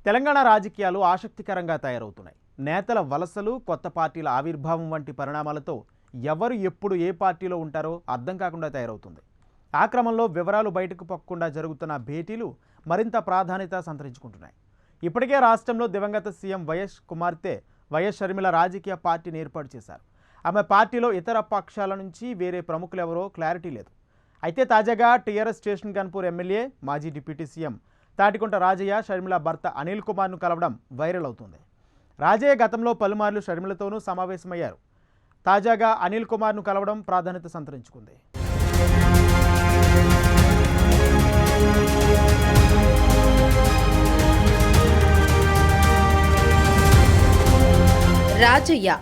తెలంగాణ రాజకీయాలు ఆసక్తికరంగా తయారవుతున్నాయి. నేతల వలసలు, కొత్త పార్టీల ఆవిర్భావం వంటి పరిణామాలతో ఎవరు ఎప్పుడు ఏ పార్టీలో ఉంటారో అర్థం కాకుండా తయారవుతుంది. ఆ క్రమంలో వివరాలు బయటకు పొక్కకుండా జరుగుతున్న భేటీలు మరింత ప్రాధాన్యత సంతరించుకుంటున్నాయి. ఇప్పటికే రాష్ట్రంలో దివంగత సీఎం వైఎస్ కుమార్తె వైఎస్ షర్మిల రాజకీయ పార్టీని ఏర్పాటు చేశారు. ఆమె పార్టీలో ఇతర పక్షాల నుంచి వేరే ప్రముఖులు ఎవరో క్లారిటీ లేదు. అయితే తాజాగా టీఆర్ఎస్ స్టేషన్ గన్పూర్ ఎమ్మెల్యే, మాజీ డిప్యూటీ సీఎం తాటికొండ రాజయ్య షర్మిల భర్త అనిల్ కుమార్ను కలవడం వైరల్ అవుతుంది. రాజయ్య గతంలో పలుమార్లు షర్మిలతోనూ సమావేశమయ్యారు. తాజాగా అనిల్ కుమార్ను కలవడం ప్రాధాన్యత సంతరించుకుంది. రాజయ్య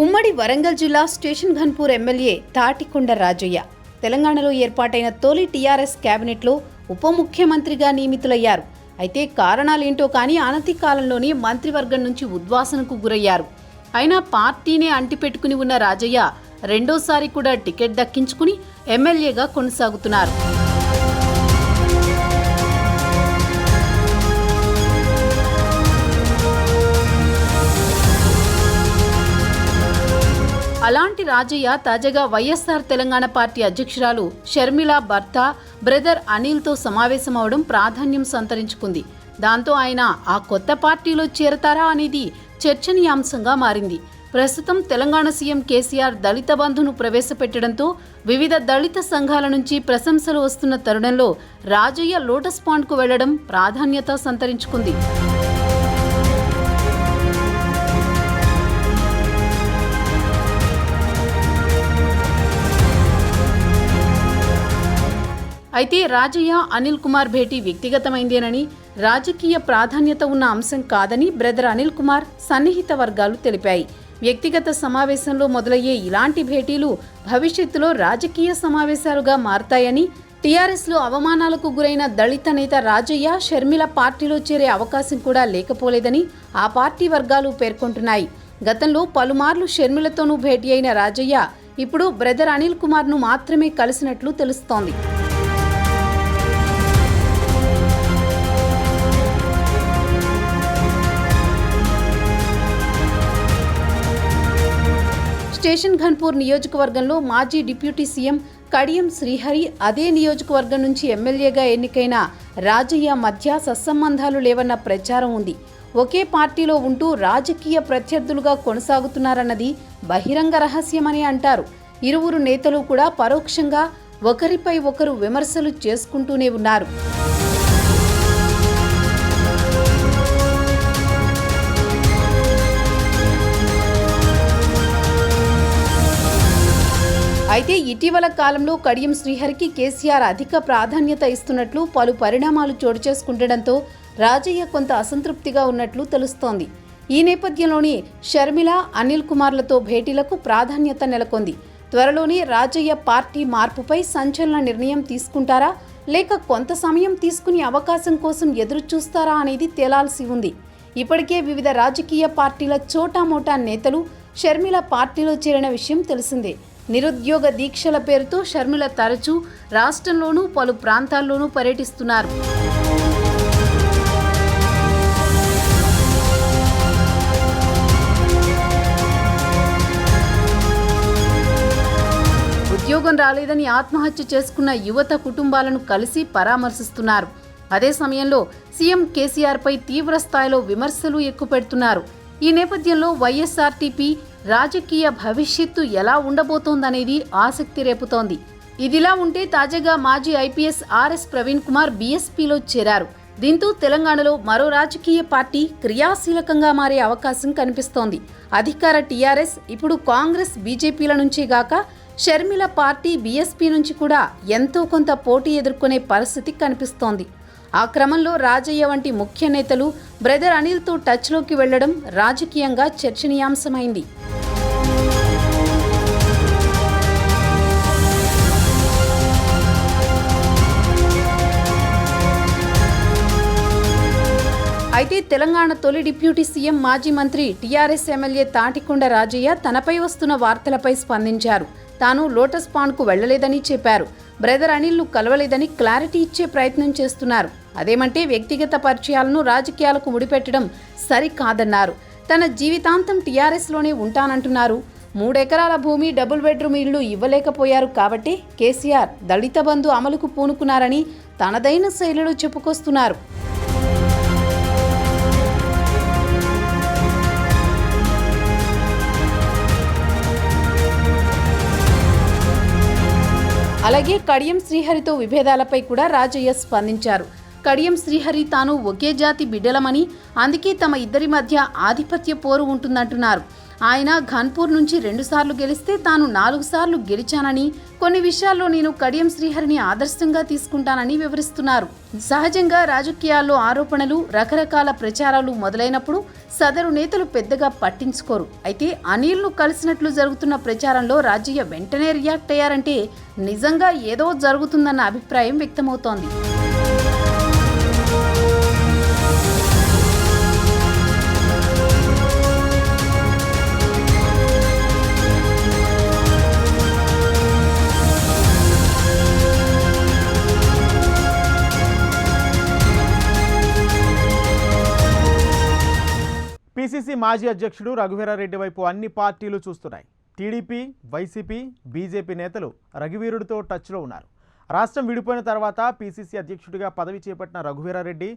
ఉమ్మడి వరంగల్ జిల్లా స్టేషన్ ఘన్పూర్ ఎమ్మెల్యే తాటికొండ రాజయ్య తెలంగాణలో ఏర్పాటైన తొలి టీఆర్ఎస్ కేబినెట్లో ఉప ముఖ్యమంత్రిగా నియమితులయ్యారు. అయితే కారణాలేంటో కానీ అనతి కాలంలోనే మంత్రివర్గం నుంచి ఉద్వాసనకు గురయ్యారు. అయినా పార్టీనే అంటిపెట్టుకుని ఉన్న రాజయ్య రెండోసారి కూడా టికెట్ దక్కించుకుని ఎమ్మెల్యేగా కొనసాగుతున్నారు. అలాంటి రాజయ్య తాజాగా వైఎస్ఆర్ తెలంగాణ పార్టీ అధ్యక్షురాలు షర్మిల భర్త బ్రదర్ అనిల్తో సమావేశమవడం ప్రాధాన్యం సంతరించుకుంది. దాంతో ఆయన ఆ కొత్త పార్టీలో చేరతారా అనేది చర్చనీయాంశంగా మారింది. ప్రస్తుతం తెలంగాణ సీఎం కేసీఆర్ దళిత బంధును ప్రవేశపెట్టడంతో వివిధ దళిత సంఘాల నుంచి ప్రశంసలు వస్తున్న తరుణంలో రాజయ్య లోటస్ పాండ్కు వెళ్లడం ప్రాధాన్యత సంతరించుకుంది. అయితే రాజయ్య అనిల్ కుమార్ భేటీ వ్యక్తిగతమైందేనని, రాజకీయ ప్రాధాన్యత ఉన్న అంశం కాదని బ్రదర్ అనిల్ కుమార్ సన్నిహిత వర్గాలు తెలిపాయి. వ్యక్తిగత సమావేశంలో మొదలయ్యే ఇలాంటి భేటీలు భవిష్యత్తులో రాజకీయ సమావేశాలుగా మారతాయని, టీఆర్ఎస్లో అవమానాలకు గురైన దళిత నేత రాజయ్య షర్మిల పార్టీలో చేరే అవకాశం కూడా లేకపోలేదని ఆ పార్టీ వర్గాలు పేర్కొంటున్నాయి. గతంలో పలుమార్లు షర్మిలతోనూ భేటీ అయిన రాజయ్య ఇప్పుడు బ్రదర్ అనిల్ కుమార్ను మాత్రమే కలిసినట్లు తెలుస్తోంది. స్టేషన్ ఘన్పూర్ నియోజకవర్గంలో మాజీ డిప్యూటీ సీఎం కడియం శ్రీహరి, అదే నియోజకవర్గం నుంచి ఎమ్మెల్యేగా ఎన్నికైన రాజయ్య మధ్య సత్సంబంధాలు లేవన్న ప్రచారం ఉంది. ఒకే పార్టీలో ఉంటూ రాజకీయ ప్రత్యర్థులుగా కొనసాగుతున్నారన్నది బహిరంగ రహస్యమని అంటారు. ఇరువురు నేతలు కూడా పరోక్షంగా ఒకరిపై ఒకరు విమర్శలు చేసుకుంటూనే ఉన్నారు. అయితే ఇటీవల కాలంలో కడియం శ్రీహరికి కేసీఆర్ అధిక ప్రాధాన్యత ఇస్తున్నట్లు పలు పరిణామాలు చోటు చేసుకుంటుండటంతో రాజయ్య కొంత అసంతృప్తిగా ఉన్నట్లు తెలుస్తోంది. ఈ నేపథ్యంలోనే షర్మిల, అనిల్ కుమార్లతో భేటీలకు ప్రాధాన్యత నెలకొంది. త్వరలోనే రాజయ్య పార్టీ మార్పుపై సంచలన నిర్ణయం తీసుకుంటారా, లేక కొంత సమయం తీసుకుని అవకాశం కోసం ఎదురు చూస్తారా అనేది తేలాల్సి ఉంది. ఇప్పటికే వివిధ రాజకీయ పార్టీల చోటామోటా నేతలు షర్మిల పార్టీలో చేరిన విషయం తెలిసిందే. నిరుద్యోగ దీక్షల పేరుతో షర్మిల తరచూ రాష్ట్రంలోనూ పలు ప్రాంతాల్లోనూ పర్యటిస్తున్నారు. ఉద్యోగం రాలేదని ఆత్మహత్య చేసుకున్న యువత కుటుంబాలను కలిసి పరామర్శిస్తున్నారు. అదే సమయంలో సీఎం కేసీఆర్పై తీవ్ర స్థాయిలో విమర్శలు ఎక్కుపెడుతున్నారు. ఈ నేపథ్యంలో వైఎస్ఆర్టీపీ రాజకీయ భవిష్యత్తు ఎలా ఉండబోతోందనేది ఆసక్తి రేపుతోంది. ఇదిలా ఉంటే తాజాగా మాజీ ఐపీఎస్ ఆర్ఎస్ ప్రవీణ్ కుమార్ బీఎస్పీలో చేరారు. దీంతో తెలంగాణలో మరో రాజకీయ పార్టీ క్రియాశీలకంగా మారే అవకాశం కనిపిస్తోంది. అధికార టీఆర్ఎస్ ఇప్పుడు కాంగ్రెస్, బీజేపీల నుంచే గాక షర్మిల పార్టీ బీఎస్పీ నుంచి కూడా ఎంతో కొంత పోటీ ఎదుర్కొనే పరిస్థితి కనిపిస్తోంది. ఆ క్రమంలో రాజయ్య వంటి ముఖ్య నేతలు బ్రదర్ అనిల్తో టచ్లోకి వెళ్లడం రాజకీయంగా చర్చనీయాంశమైంది. అయితే తెలంగాణ తొలి డిప్యూటీ సీఎం, మాజీ మంత్రి, టీఆర్ఎస్ ఎమ్మెల్యే తాటికొండ రాజయ్య తనపై వస్తున్న వార్తలపై స్పందించారు. తాను లోటస్ పాండ్కు వెళ్లలేదని చెప్పారు. బ్రదర్ అనిల్ను కలవలేదని క్లారిటీ ఇచ్చే ప్రయత్నం చేస్తున్నారు. అదేమంటే వ్యక్తిగత పరిచయాలను రాజకీయాలకు ముడిపెట్టడం సరికాదన్నారు. తన జీవితాంతం టీఆర్ఎస్లోనే ఉంటానంటున్నారు. 3 ఎకరాల భూమి, డబుల్ బెడ్రూమ్ ఇళ్లు ఇవ్వలేకపోయారు కాబట్టి కేసీఆర్ దళిత బంధు అమలుకు పూనుకున్నారని తనదైన శైలిలో చెప్పుకొస్తున్నారు. అలాగే కడియం శ్రీహరితో విభేదాలపై కూడా రాజయ్య స్పందించారు. కడియం శ్రీహరి తాను ఒకే జాతి బిడ్డలమని, అందుకే తమ ఇద్దరి మధ్య ఆధిపత్య పోరు ఉంటుందంటున్నారు. ఆయన ఘన్పూర్ నుంచి 2 సార్లు గెలిస్తే తాను 4 సార్లు గెలిచానని, కొన్ని విషయాల్లో నేను కడియం శ్రీహరిని ఆదర్శంగా తీసుకుంటానని వివరిస్తున్నారు. సహజంగా రాజకీయాల్లో ఆరోపణలు, రకరకాల ప్రచారాలు మొదలైనప్పుడు సదరు నేతలు పెద్దగా పట్టించుకోరు. అయితే అనిల్ను కలిసినట్లు జరుగుతున్న ప్రచారంలో రాజయ్య వెంటనే రియాక్ట్ అయ్యారంటే నిజంగా ఏదో జరుగుతుందన్న అభిప్రాయం వ్యక్తమవుతోంది. పీసీసీ మాజీ అధ్యక్షుడు రఘువీరారెడ్డి వైపు అన్ని పార్టీలు చూస్తున్నాయి. టీడీపీ, వైసీపీ, బీజేపీ నేతలు రఘువీరుడితో టచ్లో ఉన్నారు. రాష్ట్రం విడిపోయిన తర్వాత పీసీసీ అధ్యక్షుడిగా పదవి చేపట్టిన రఘువీరారెడ్డి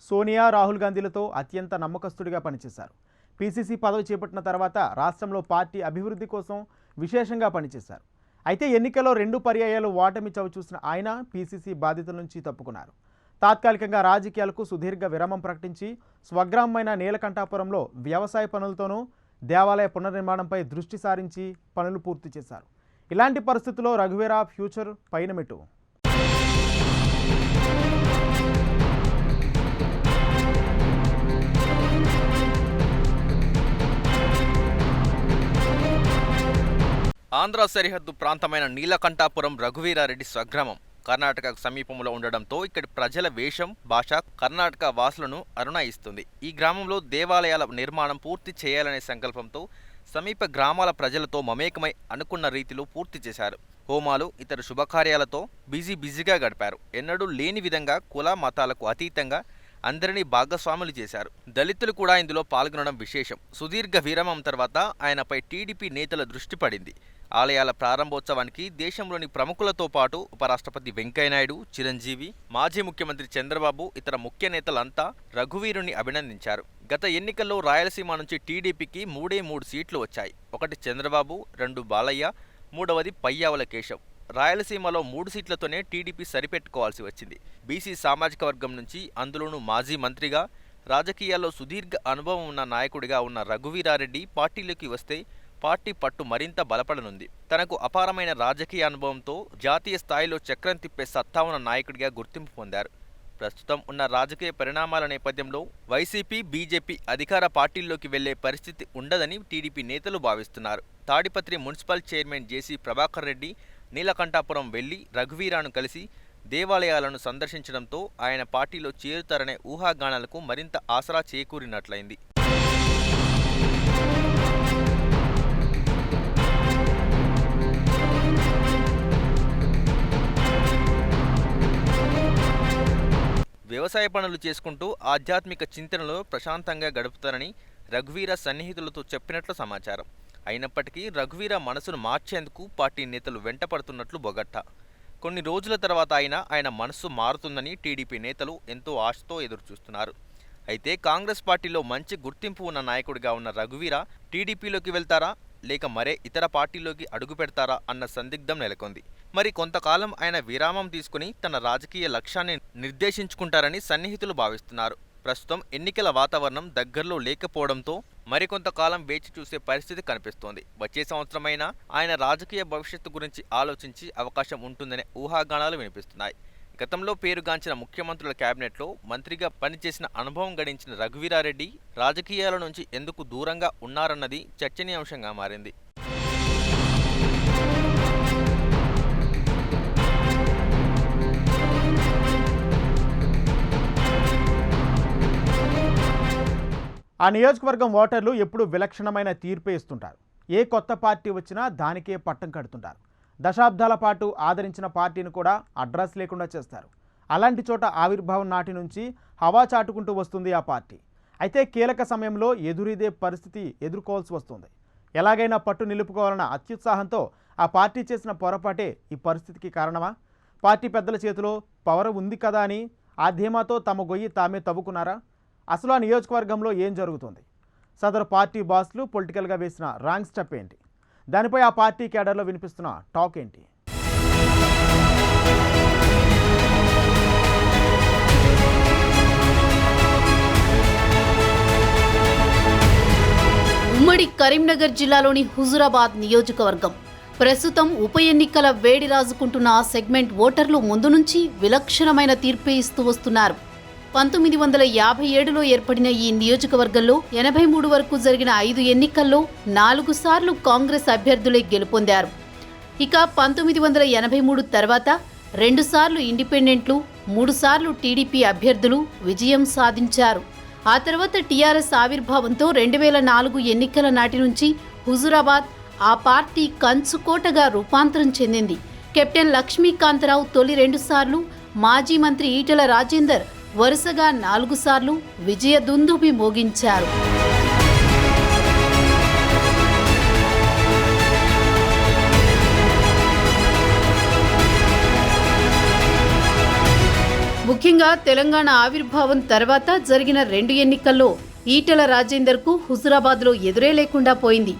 సోనియా, రాహుల్ గాంధీలతో అత్యంత నమ్మకస్తుడిగా పనిచేశారు. పీసీసీ పదవి చేపట్టిన తర్వాత రాష్ట్రంలో పార్టీ అభివృద్ధి కోసం విశేషంగా పనిచేశారు. అయితే ఎన్నికల్లో 2 పర్యాయాలు ఓటమి చవిచూసిన ఆయన పీసీసీ బాధ్యతల నుంచి తప్పుకున్నారు. తాత్కాలికంగా రాజకీయాలకు సుదీర్ఘ విరామం ప్రకటించి స్వగ్రామమైన నీలకంఠాపురంలో వ్యవసాయ పనులతోనూ దేవాలయ పునర్నిర్మాణంపై దృష్టి సారించి పనులు పూర్తి చేశారు. ఇలాంటి పరిస్థితుల్లో రఘువీరా ఫ్యూచర్ పైనమెటు. ఆంధ్ర సరిహద్దు ప్రాంతమైన నీలకంఠాపురం రఘువీరారెడ్డి స్వగ్రామం. కర్ణాటకకు సమీపంలో ఉండడంతో ఇక్కడి ప్రజల వేషం, భాష కర్ణాటక వాసులను అరుణాయిస్తుంది. ఈ గ్రామంలో దేవాలయాల నిర్మాణం పూర్తి చేయాలనే సంకల్పంతో సమీప గ్రామాల ప్రజలతో మమేకమై అనుకున్న రీతిలో పూర్తి చేశారు. హోమాలు, ఇతర శుభకార్యాలతో బిజీగా గడిపారు. ఎన్నడూ లేని విధంగా కుల మతాలకు అతీతంగా అందరినీ భాగస్వాములు చేశారు. దళితులు కూడా ఇందులో పాల్గొనడం విశేషం. సుదీర్ఘ విరామం తర్వాత ఆయనపై టీడీపీ నేతల దృష్టి పడింది. ఆలయాల ప్రారంభోత్సవానికి దేశంలోని ప్రముఖులతో పాటు ఉపరాష్ట్రపతి వెంకయ్యనాయుడు, చిరంజీవి, మాజీ ముఖ్యమంత్రి చంద్రబాబు, ఇతర ముఖ్య నేతలంతా రఘువీరుని అభినందించారు. గత ఎన్నికల్లో రాయలసీమ నుంచి టీడీపీకి 3 సీట్లు వచ్చాయి. 1 చంద్రబాబు, 2 బాలయ్య, 3వది పయ్యావుల కేశవ్. రాయలసీమలో 3 సీట్లతోనే టీడీపీ సరిపెట్టుకోవాల్సి వచ్చింది. బీసీ సామాజిక వర్గం నుంచి, అందులోనూ మాజీ మంత్రిగా, రాజకీయాల్లో సుదీర్ఘ అనుభవం ఉన్న నాయకుడిగా ఉన్న రఘువీరారెడ్డి పార్టీలోకి వస్తే పార్టీ పట్టు మరింత బలపడనుంది. తనకు అపారమైన రాజకీయ అనుభవంతో జాతీయ స్థాయిలో చక్రం తిప్పే సత్తా ఉన్న నాయకుడిగా గుర్తింపు పొందారు. ప్రస్తుతం ఉన్న రాజకీయ పరిణామాల నేపథ్యంలో వైసీపీ, బీజేపీ అధికార పార్టీల్లోకి వెళ్లే పరిస్థితి ఉండదని టీడీపీ నేతలు భావిస్తున్నారు. తాడిపత్రి మున్సిపల్ చైర్మన్ జేసీ ప్రభాకర్ రెడ్డి నీలకంఠాపురం వెళ్లి రఘువీరాను కలిసి దేవాలయాలను సందర్శించడంతో ఆయన పార్టీలో చేరుతారనే ఊహాగానాలకు మరింత ఆసరా చేకూరినట్లయింది. వ్యవసాయ పనులు చేసుకుంటూ ఆధ్యాత్మిక చింతనలో ప్రశాంతంగా గడుపుతారని రఘువీర సన్నిహితులతో చెప్పినట్లు సమాచారం. అయినప్పటికీ రఘువీర మనసును మార్చేందుకు పార్టీ నేతలు వెంటపడుతున్నట్లు బొగట్టా. కొన్ని రోజుల తర్వాత ఆయన మనస్సు మారుతుందని టీడీపీ నేతలు ఎంతో ఆశతో ఎదురుచూస్తున్నారు. అయితే కాంగ్రెస్ పార్టీలో మంచి గుర్తింపు ఉన్న నాయకుడిగా ఉన్న రఘువీర టీడీపీలోకి వెళ్తారా, లేక మరే ఇతర పార్టీలోకి అడుగు పెడతారా అన్న సందిగ్ధం నెలకొంది. మరి కొంతకాలం ఆయన విరామం తీసుకుని తన రాజకీయ లక్ష్యాన్ని నిర్దేశించుకుంటారని సన్నిహితులు భావిస్తున్నారు. ప్రస్తుతం ఎన్నికల వాతావరణం దగ్గరలో లేకపోవడంతో మరికొంతకాలం వేచి చూసే పరిస్థితి కనిపిస్తోంది. వచ్చే సంవత్సరమైనా ఆయన రాజకీయ భవిష్యత్తు గురించి ఆలోచించి అవకాశం ఉంటుందనే ఊహాగానాలు వినిపిస్తున్నాయి. గతంలో పేరుగాంచిన ముఖ్యమంత్రుల కేబినెట్లో మంత్రిగా పనిచేసిన అనుభవం గడించిన రఘువీరారెడ్డి రాజకీయాల నుంచి ఎందుకు దూరంగా ఉన్నారన్నది చర్చనీయాంశంగా మారింది. ఆ నియోజకవర్గం ఓటర్లు ఎప్పుడు విలక్షణమైన తీర్పే ఇస్తుంటారు. ఏ కొత్త పార్టీ వచ్చినా దానికే పట్టం కడుతుంటారు. దశాబ్దాల పాటు ఆదరించిన పార్టీని కూడా అడ్రస్ లేకుండా చేస్తారు. అలాంటి చోట ఆవిర్భావం నాటి నుంచి హవా చాటుకుంటూ వస్తుంది ఆ పార్టీ. అయితే కీలక సమయంలో ఎదురీదే పరిస్థితి ఎదుర్కోవాల్సి వస్తుంది. ఎలాగైనా పట్టు నిలుపుకోవాలన్న అత్యుత్సాహంతో ఆ పార్టీ చేసిన పొరపాటే ఈ పరిస్థితికి కారణమా? పార్టీ పెద్దల చేతిలో పవర్ ఉంది కదా అని ఆ ధీమాతో తమ గొయ్యి తామే తవ్వుకున్నారా? అసలు ఆ నియోజకవర్గంలో ఏం జరుగుతుంది? సదరు పార్టీ బాస్లు పొలిటికల్గా వేసిన రాంగ్ స్టెప్ ఏంటి? దానిపై ఆ పార్టీ క్యాడర్లో వినిపిస్తున్న టాక్ ఏంటి? ఉమ్మడి కరీంనగర్ జిల్లాలోని హుజురాబాద్ నియోజకవర్గం ప్రస్తుతం ఉప ఎన్నికల వేడి రాజుకుంటున్న ఆ సెగ్మెంట్ ఓటర్లు ముందు నుంచి విలక్షణమైన తీర్పే ఇస్తూ వస్తున్నారు. 1957లో ఏర్పడిన ఈ నియోజకవర్గంలో 83 వరకు జరిగిన 5 ఎన్నికల్లో 4 సార్లు కాంగ్రెస్ అభ్యర్థులే గెలుపొందారు. ఇక 1983 తర్వాత 2 సార్లు ఇండిపెండెంట్లు, 3 సార్లు టీడీపీ అభ్యర్థులు విజయం సాధించారు. ఆ తర్వాత టీఆర్ఎస్ ఆవిర్భావంతో 2004 ఎన్నికల నాటి నుంచి హుజురాబాద్ ఆ పార్టీ కంచుకోటగా రూపాంతరం చెందింది. కెప్టెన్ లక్ష్మీకాంతరావు తొలి 2 సార్లు, మాజీ మంత్రి ఈటెల రాజేందర్ వరుసగా 4 సార్లు విజయ దుందుభి మోగించారు. ముఖ్యంగా తెలంగాణ ఆవిర్భావం తర్వాత జరిగిన 2 ఎన్నికల్లో ఈటెల రాజేందర్కు హుజురాబాద్లో ఎదురే లేకుండా పోయింది.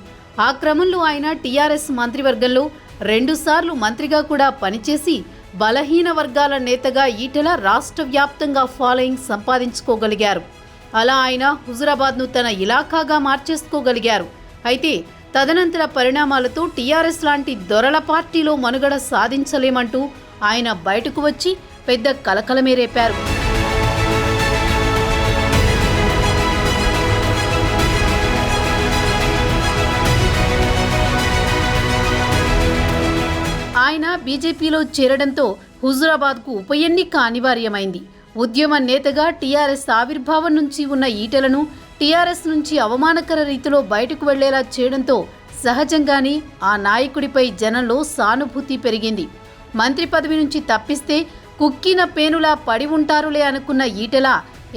ఆ క్రమంలో ఆయన టీఆర్ఎస్ మంత్రివర్గంలో 2 సార్లు మంత్రిగా కూడా పనిచేసి బలహీన వర్గాల నేతగా ఈటెల రాష్ట్ర వ్యాప్తంగా ఫాలోయింగ్ సంపాదించుకోగలిగారు. అలా ఆయన హుజురాబాద్ను తన ఇలాఖాగా మార్చేసుకోగలిగారు. అయితే తదనంతర పరిణామాలతో టీఆర్ఎస్ లాంటి దొరల పార్టీలో మనుగడ సాధించలేమంటూ ఆయన బయటకు వచ్చి పెద్ద కలకలమే రేపారు. ఆయన బీజేపీలో చేరడంతో హుజురాబాద్కు ఉప ఎన్నిక అనివార్యమైంది. ఉద్యమ నేతగా టీఆర్ఎస్ ఆవిర్భావం నుంచి ఉన్న ఈటెలను టీఆర్ఎస్ నుంచి అవమానకర రీతిలో బయటకు వెళ్లేలా చేయడంతో సహజంగానే ఆ నాయకుడిపై జనంలో సానుభూతి పెరిగింది. మంత్రి పదవి నుంచి తప్పిస్తే కుక్కిన పేనులా పడి ఉంటారులే అనుకున్న ఈటెల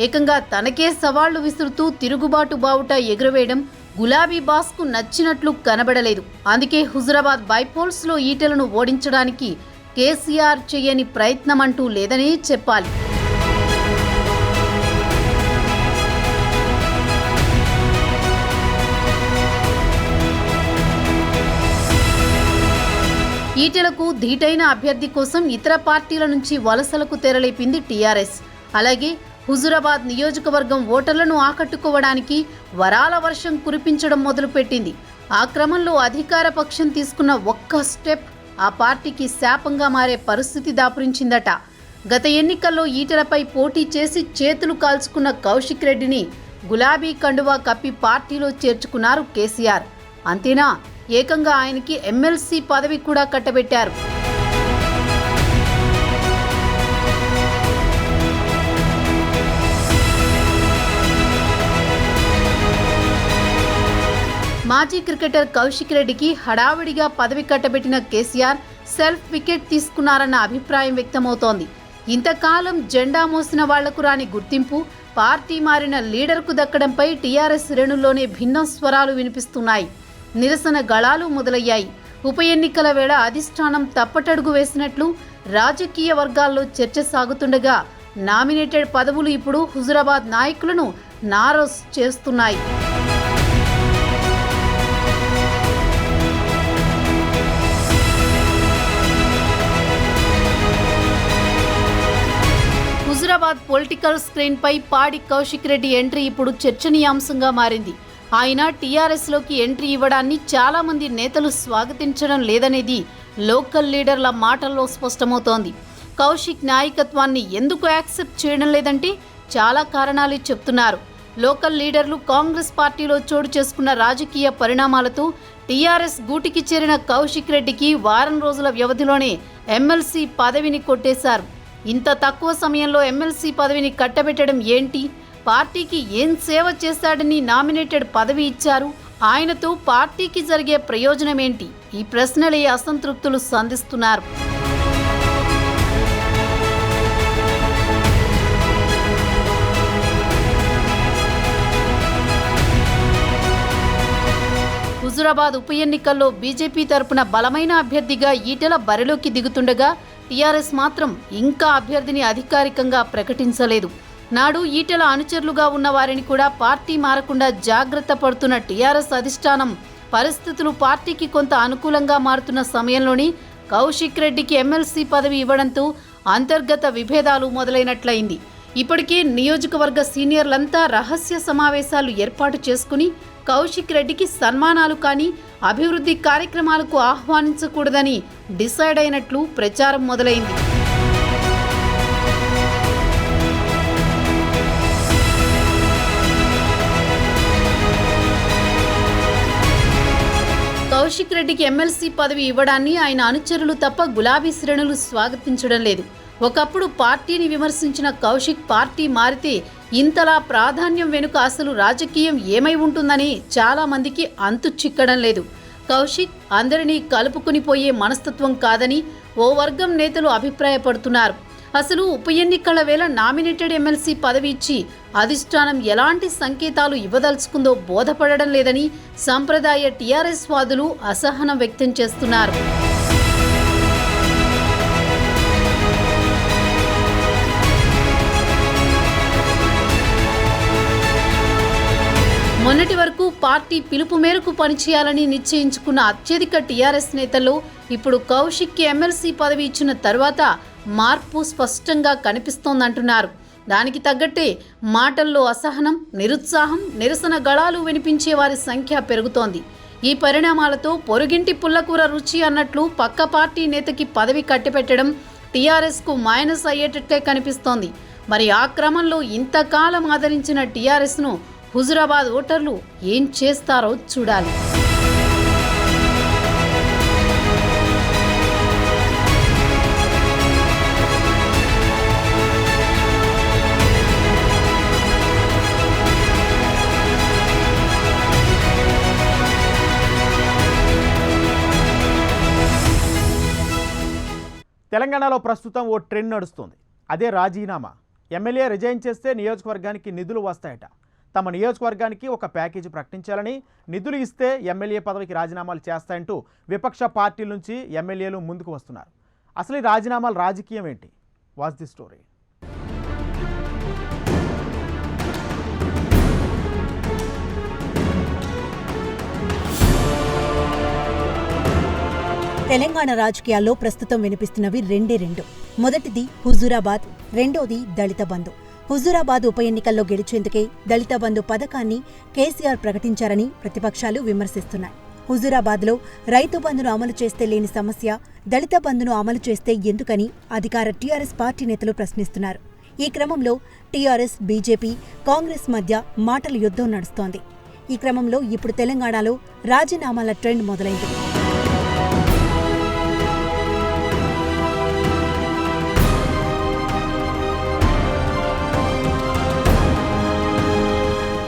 ఏకంగా తనకే సవాళ్లు విసురుతూ తిరుగుబాటు బావుట ఎగురవేయడం గులాబీ బాస్కు నచ్చినట్లు కనబడలేదు. అందుకే హుజురాబాద్ బైపోల్స్లో ఈటెలను ఓడించడానికి కేసీఆర్ చేయని ప్రయత్నం అంటూ లేదనే చెప్పాలి. ఈటెలకు ధీటైన అభ్యర్థి కోసం ఇతర పార్టీల నుంచి వలసలకు తెరలేపింది టీఆర్ఎస్. అలాగే హుజురాబాద్ నియోజకవర్గం ఓటర్లను ఆకట్టుకోవడానికి వరాల వర్షం కురిపించడం మొదలుపెట్టింది. ఆ క్రమంలో అధికార పక్షం తీసుకున్న ఒక్క స్టెప్ ఆ పార్టీకి శాపంగా మారే పరిస్థితి దాపురించిందట. గత ఎన్నికల్లో ఈటెలపై పోటీ చేసి చేతులు కాల్చుకున్న కౌశిక్ రెడ్డిని గులాబీ కండువా కప్పి పార్టీలో చేర్చుకున్నారు కేసీఆర్. అంతేనా, ఏకంగా ఆయనకి ఎమ్మెల్సీ పదవి కూడా కట్టబెట్టారు. మాజీ క్రికెటర్ కౌశిక్ రెడ్డికి హడావిడిగా పదవి కట్టబెట్టిన కేసీఆర్ సెల్ఫ్ వికెట్ తీసుకున్నారన్న అభిప్రాయం వ్యక్తమవుతోంది. ఇంతకాలం జెండా మోసిన వాళ్లకు రాని గుర్తింపు పార్టీ మారిన లీడర్కు దక్కడంపై టీఆర్ఎస్ శ్రేణుల్లోనే భిన్న స్వరాలు వినిపిస్తున్నాయి. నిరసన గళాలు మొదలయ్యాయి. ఉప ఎన్నికల వేళ అధిష్టానం తప్పటడుగు వేసినట్లు రాజకీయ వర్గాల్లో చర్చ సాగుతుండగా నామినేటెడ్ పదవులు ఇప్పుడు హుజురాబాద్ నాయకులను నారాజ్ చేస్తున్నాయి. హుజురాబాద్ పొలిటికల్ స్క్రీన్ పై పాడి కౌశిక్ రెడ్డి ఎంట్రీ ఇప్పుడు చర్చనీయాంశంగా మారింది. ఆయన టీఆర్ఎస్లోకి ఎంట్రీ ఇవ్వడాన్ని చాలా మంది నేతలు స్వాగతించడం లేదనేది లోకల్ లీడర్ల మాటల్లో స్పష్టమవుతోంది. కౌశిక్ నాయకత్వాన్ని ఎందుకు యాక్సెప్ట్ చేయడం లేదంటే చాలా కారణాలు చెప్తున్నారు. లోకల్ లీడర్లు కాంగ్రెస్ పార్టీలో చోటు చేసుకున్న రాజకీయ పరిణామాలతో టీఆర్ఎస్ గూటికి చేరిన కౌశిక్ రెడ్డికి వారం రోజుల వ్యవధిలోనే ఎమ్మెల్సీ పదవిని కొట్టేశారు. ఇంత తక్కువ సమయంలో ఎమ్మెల్సీ పదవిని కట్టబెట్టడం ఏంటి? పార్టీకి ఏం సేవ చేశాడని నామినేటెడ్ పదవి ఇచ్చారు? ఆయనతో పార్టీకి జరిగే ప్రయోజనం ఏంటి? ఈ ప్రశ్నలే అసంతృప్తులు సంధిస్తున్నారు. హుజూరాబాద్ ఉప ఎన్నికల్లో బీజేపీ తరపున బలమైన అభ్యర్థిగా ఈటెల బరిలోకి దిగుతుండగా టీఆర్ఎస్ మాత్రం ఇంకా అభ్యర్థిని అధికారికంగా ప్రకటించలేదు. నాడు ఈటెల అనుచరులుగా ఉన్న వారిని కూడా పార్టీ మారకుండా జాగ్రత్త పడుతున్న టీఆర్ఎస్ అధిష్టానం పరిస్థితులు పార్టీకి కొంత అనుకూలంగా మారుతున్న సమయంలోని కౌశిక్ రెడ్డికి ఎమ్మెల్సీ పదవి ఇవ్వడంతో అంతర్గత విభేదాలు మొదలైనట్లయింది. ఇప్పటికే నియోజకవర్గ సీనియర్లంతా రహస్య సమావేశాలు ఏర్పాటు చేసుకుని కౌశిక్ రెడ్డికి సన్మానాలు కానీ అభివృద్ధి కార్యక్రమాలకు ఆహ్వానించకూడదని డిసైడ్ అయినట్లు ప్రచారం మొదలైంది. కౌశిక్ రెడ్డికి ఎమ్మెల్సీ పదవి ఇవ్వడాన్ని ఆయన అనుచరులు తప్ప గులాబీ శ్రేణులు స్వాగతించడం లేదు. ఒకప్పుడు పార్టీని విమర్శించిన కౌశిక్ పార్టీ మారితే ఇంతలా ప్రాధాన్యం వెనుక అసలు రాజకీయం ఏమై ఉంటుందని చాలా మందికి అంతు చిక్కడం లేదు. కౌశిక్ అందరినీ కలుపుకుని పోయే మనస్తత్వం కాదని ఓ వర్గం నేతలు అభిప్రాయపడుతున్నారు. అసలు ఉప ఎన్నికల వేళ నామినేటెడ్ ఎమ్మెల్సీ పదవి ఇచ్చి అధిష్టానం ఎలాంటి సంకేతాలు ఇవ్వదలుచుకుందో బోధపడడం లేదని సంప్రదాయ టీఆర్ఎస్ వాదులు అసహనం వ్యక్తం చేస్తున్నారు. మొన్నటి వరకు పార్టీ పిలుపు మేరకు పనిచేయాలని నిశ్చయించుకున్న అత్యధిక టీఆర్ఎస్ నేతల్లో ఇప్పుడు కౌశిక్కి ఎమ్మెల్సీ పదవి ఇచ్చిన తర్వాత మార్పు స్పష్టంగా కనిపిస్తోందంటున్నారు. దానికి తగ్గట్టే మాటల్లో అసహనం, నిరుత్సాహం, నిరసన గళాలు వినిపించే వారి సంఖ్య పెరుగుతోంది. ఈ పరిణామాలతో పొరుగింటి పుల్లకూర రుచి అన్నట్లు పక్క పార్టీ నేతకి పదవి కట్టిపెట్టడం టీఆర్ఎస్కు మైనస్ అయ్యేటట్టే కనిపిస్తోంది. మరి ఆ క్రమంలో ఇంతకాలం ఆదరించిన టీఆర్ఎస్ను హుజూరాబాద్ ఓటర్లు ఏం చేస్తారో చూడాలి. తెలంగాణలో ప్రస్తుతం ఓ ట్రెండ్ నడుస్తుంది. అదే రాజీనామా. ఎమ్మెల్యే రిజైన్ చేస్తే నియోజకవర్గానికి నిధులు వస్తాయట. తమ నియోజకవర్గానికి ఒక ప్యాకేజీ ప్రకటించాలని, నిధులు ఇస్తే ఎమ్మెల్యే పదవికి రాజీనామాలు చేస్తాయంటూ విపక్ష పార్టీల నుంచి ఎమ్మెల్యేలు ముందుకు వస్తున్నారు. అసలు ఈ రాజీనామాల రాజకీయం ఏంటి? Watch the story. తెలంగాణ రాజకీయాల్లో ప్రస్తుతం వినిపిస్తున్నవి రెండు. మొదటిది హుజూరాబాద్, రెండోది దళిత బంధు. హుజూరాబాద్ ఉప ఎన్నికల్లో గెలిచేందుకే దళిత బంధు పథకాన్ని కేసీఆర్ ప్రకటించారని ప్రతిపక్షాలు విమర్శిస్తున్నాయి. హుజూరాబాద్లో రైతు బంధును అమలు చేస్తే లేని సమస్య దళిత బంధును అమలు చేస్తే ఎందుకని అధికార టీఆర్ఎస్ పార్టీ నేతలు ప్రశ్నిస్తున్నారు. ఈ క్రమంలో టీఆర్ఎస్, బీజేపీ, కాంగ్రెస్ మధ్య మాటల యుద్ధం నడుస్తోంది. ఈ క్రమంలో ఇప్పుడు తెలంగాణలో రాజీనామాల ట్రెండ్ మొదలైంది.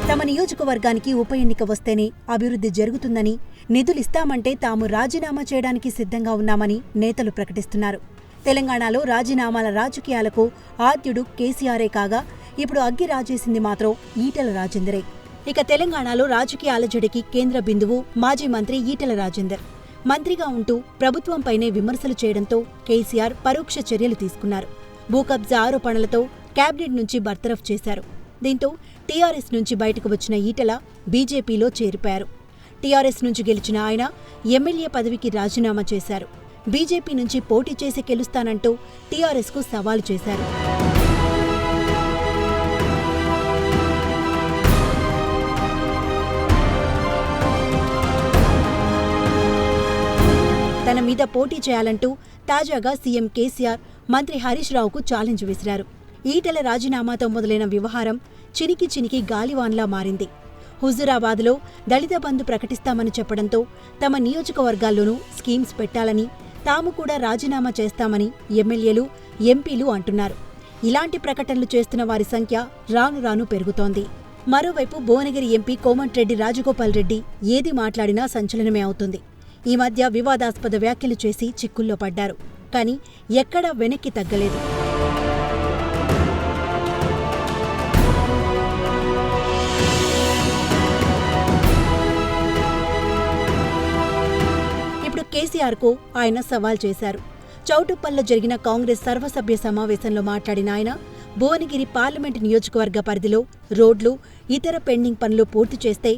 తమ నియోజకవర్గానికి ఉప ఎన్నిక వస్తేనే అభివృద్ధి జరుగుతుందని, నిధులిస్తామంటే తాము రాజీనామా చేయడానికి సిద్ధంగా ఉన్నామని నేతలు ప్రకటిస్తున్నారు. తెలంగాణలో రాజీనామాల రాజకీయాలకు ఆద్యుడు కేసీఆరే కాగా ఇప్పుడు అగ్గి రాజేసింది మాత్రం ఈటెల రాజేందరే. ఇక తెలంగాణలో రాజకీయ అలజడికి కేంద్ర బిందువు మాజీ మంత్రి ఈటెల రాజేందర్. మంత్రిగా ఉంటూ ప్రభుత్వంపైనే విమర్శలు చేయడంతో కేసీఆర్ పరోక్ష చర్యలు తీసుకున్నారు. భూకబ్జా ఆరోపణలతో కేబినెట్ నుంచి బర్తరఫ్ చేశారు. దీంతో టీఆర్ఎస్ నుంచి బయటకు వచ్చిన ఈటెల బీజేపీలో చేరిపోయారు. టీఆర్ఎస్ నుంచి గెలిచిన ఆయన ఎమ్మెల్యే పదవికి రాజీనామా చేశారు. బీజేపీ నుంచి పోటీ చేసి గెలుస్తానంటూ టీఆర్ఎస్కు సవాలు చేశారు. తన మీద పోటీ చేయాలంటూ తాజాగా సీఎం కేసీఆర్ మంత్రి హరీష్ రావుకు ఛాలెంజ్ విసిరారు. ఈటెల రాజీనామాతో మొదలైన వ్యవహారం చినికి గాలివాన్లా మారింది. హుజూరాబాద్లో దళిత బంధు ప్రకటిస్తామని చెప్పడంతో తమ నియోజకవర్గాల్లోనూ స్కీమ్స్ పెట్టాలని, తాము కూడా రాజీనామా చేస్తామని ఎమ్మెల్యేలు, ఎంపీలు అంటున్నారు. ఇలాంటి ప్రకటనలు చేస్తున్న వారి సంఖ్య రాను రాను పెరుగుతోంది. మరోవైపు భువనగిరి ఎంపీ కోమటిరెడ్డి రాజగోపాల్ రెడ్డి ఏది మాట్లాడినా సంచలనమే అవుతుంది. ఈ మధ్య వివాదాస్పద వ్యాఖ్యలు చేసి చిక్కుల్లో పడ్డారు. కానీ ఎక్కడా వెనక్కి తగ్గలేదు. కేసీఆర్కు ఆయన సవాల్ చేశారు. చౌటుప్పల్లో జరిగిన కాంగ్రెస్ సర్వసభ్య సమావేశంలో మాట్లాడిన ఆయన భువనగిరి పార్లమెంటు నియోజకవర్గ పరిధిలో రోడ్లు, ఇతర పెండింగ్ పనులు పూర్తి చేస్తే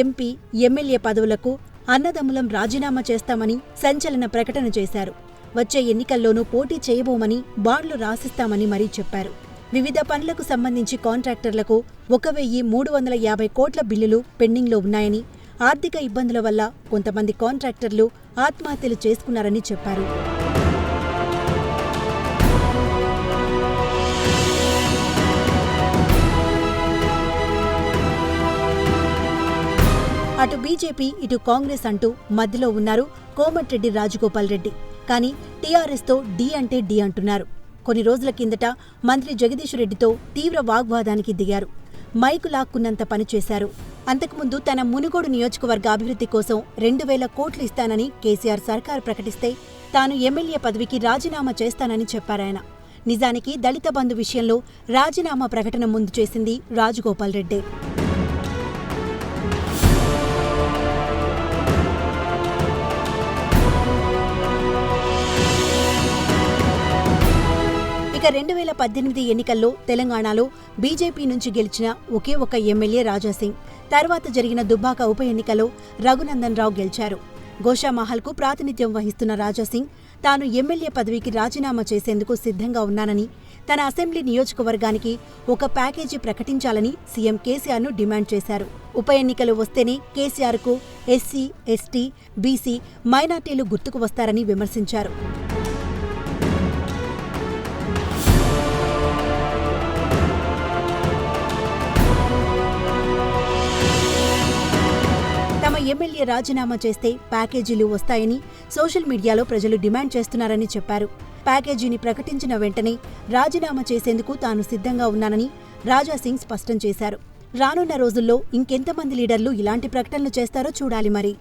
ఎంపీ, ఎమ్మెల్యే పదవులకు అన్నదమ్ములం రాజీనామా చేస్తామని సంచలన ప్రకటన చేశారు. వచ్చే ఎన్నికల్లోనూ పోటీ చేయబోమని బాండ్లు రాసిస్తామని మరీ చెప్పారు. వివిధ పనులకు సంబంధించి కాంట్రాక్టర్లకు 1,350 కోట్ల బిల్లులు పెండింగ్లో ఉన్నాయని, ఆర్థిక ఇబ్బందుల వల్ల కొంతమంది కాంట్రాక్టర్లు ఆత్మహత్యలు చేసుకున్నారని చెప్పారు. అటు బీజేపీ, ఇటు కాంగ్రెస్ అంటూ మధ్యలో ఉన్నారు కోమటిరెడ్డి రాజగోపాల్ రెడ్డి. కానీ టీఆర్ఎస్తో డి అంటే డి అంటున్నారు. కొన్ని రోజుల కిందట మంత్రి జగదీష్ రెడ్డితో తీవ్ర వాగ్వాదానికి దిగారు. మైకు లాక్కున్నంత పనిచేశారు. అంతకుముందు తన మునుగోడు నియోజకవర్గ అభివృద్ధి కోసం 2,000 కోట్లు ఇస్తానని కేసీఆర్ సర్కారు ప్రకటిస్తే తాను ఎమ్మెల్యే పదవికి రాజీనామా చేస్తానని చెప్పారాయన. నిజానికి దళిత బంధు విషయంలో రాజీనామా ప్రకటన ముందు చేసింది రాజగోపాల్ రెడ్డే. ఇక 2018 ఎన్నికల్లో తెలంగాణలో బీజేపీ నుంచి గెలిచిన ఒకే ఒక ఎమ్మెల్యే రాజాసింగ్. తర్వాత జరిగిన దుబ్బాక ఉప ఎన్నికలో రఘునందన్ రావు గెలిచారు. గోషామహల్కు ప్రాతినిధ్యం వహిస్తున్న రాజాసింగ్ తాను ఎమ్మెల్యే పదవికి రాజీనామా చేసేందుకు సిద్ధంగా ఉన్నానని, తన అసెంబ్లీ నియోజకవర్గానికి ఒక ప్యాకేజీ ప్రకటించాలని సీఎం కేసీఆర్ను డిమాండ్ చేశారు. ఉప ఎన్నికలు వస్తేనే కేసీఆర్కు ఎస్సీ, ఎస్టీ, బీసీ, మైనార్టీలు గుర్తుకు వస్తారని విమర్శించారు. ఎమ్మెల్యే రాజీనామా చేస్తే ప్యాకేజీలు వస్తాయని సోషల్ మీడియాలో ప్రజలు డిమాండ్ చేస్తున్నారని చెప్పారు. ప్యాకేజీని ప్రకటించిన వెంటనే రాజీనామా చేసేందుకు తాను సిద్ధంగా ఉన్నానని రాజాసింగ్ స్పష్టం చేశారు. రానున్న రోజుల్లో ఇంకెంతమంది లీడర్లు ఇలాంటి ప్రకటనలు చేస్తారో చూడాలి మరి.